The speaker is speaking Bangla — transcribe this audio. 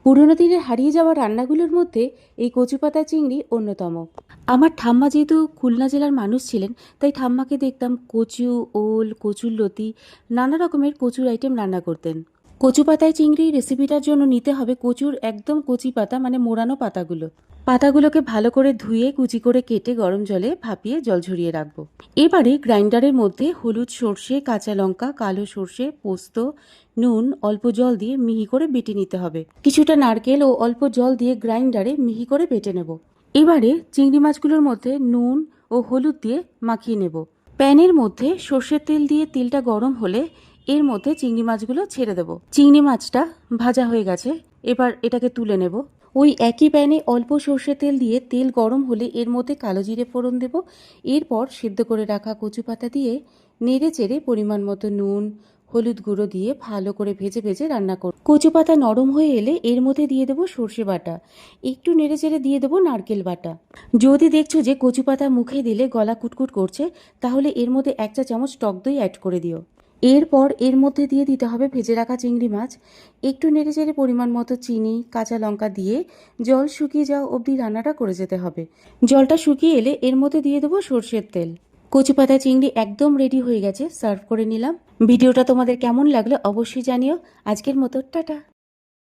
পুরোনো দিনের হারিয়ে যাওয়া রান্নাগুলোর মধ্যে এই কচুপাতা চিংড়ি অন্যতম। আমার ঠাম্মা যেহেতু খুলনা জেলার মানুষ ছিলেন, তাই ঠাম্মাকে দেখতাম কচু, ওল, কচুর লতি, নানা রকমের কচুর আইটেম রান্না করতেন। কচু পাতায় চিংড়ি রেসিপিটার জন্য নিতে হবে কচুর একদম কচি পাতা, মানে মোড়ানো পাতাগুলোকে ভালো করে ধুয়ে কুচি করে কেটে গরম জলে ভাপিয়ে জল ঝরিয়ে রাখবো। এবারে গ্রাইন্ডারের মধ্যে হলুদ, সর্ষে, কাঁচা লঙ্কা, কালো সর্ষে, পোস্ত, নুন, অল্প জল দিয়ে মিহি করে বেটে নিতে হবে। কিছুটা নারকেল ও অল্প জল দিয়ে গ্রাইন্ডারে মিহি করে বেটে নেব। এবারে চিংড়ি মাছগুলোর মধ্যে নুন ও হলুদ দিয়ে মাখিয়ে নেব। প্যানের মধ্যে সর্ষের তেল দিয়ে তেলটা গরম হলে এর মধ্যে চিংড়ি মাছগুলো ছেড়ে দেব। চিংড়ি মাছটা ভাজা হয়ে গেছে, এবার এটাকে তুলে নেব। ওই একই প্যানে অল্প সর্ষের তেল দিয়ে তেল গরম হলে এর মধ্যে কালো জিরে ফোড়ন দেব। এরপর সেদ্ধ করে রাখা কচু পাতা দিয়ে নেড়ে চেড়ে পরিমাণ মতো নুন, হলুদ গুঁড়ো দিয়ে ভালো করে ভেজে ভেজে রান্না করব। কচু পাতা নরম হয়ে এলে এর মধ্যে দিয়ে দেবো সর্ষে বাটা, একটু নেড়ে চেড়ে দিয়ে দেবো নারকেল বাটা। যদি দেখছো যে কচু পাতা মুখে দিলে গলা কুটকুট করছে, তাহলে এর মধ্যে 1 চা চামচ টক দই অ্যাড করে দিও। এরপর এর মধ্যে দিয়ে দিতে হবে ভেজে রাখা চিংড়ি মাছ। একটু নেড়ে চেড়ে পরিমাণ মতো চিনি, কাঁচা লঙ্কা দিয়ে জল শুকিয়ে যাওয়া অবধি রান্নাটা করে যেতে হবে। জলটা শুকিয়ে এলে এর মধ্যে দিয়ে দেবো সর্ষের তেল। কচু পাতা চিংড়ি একদম রেডি হয়ে গেছে, সার্ভ করে নিলাম। ভিডিওটা তোমাদের কেমন লাগলো অবশ্যই জানিও। আজকের মতো টাটা।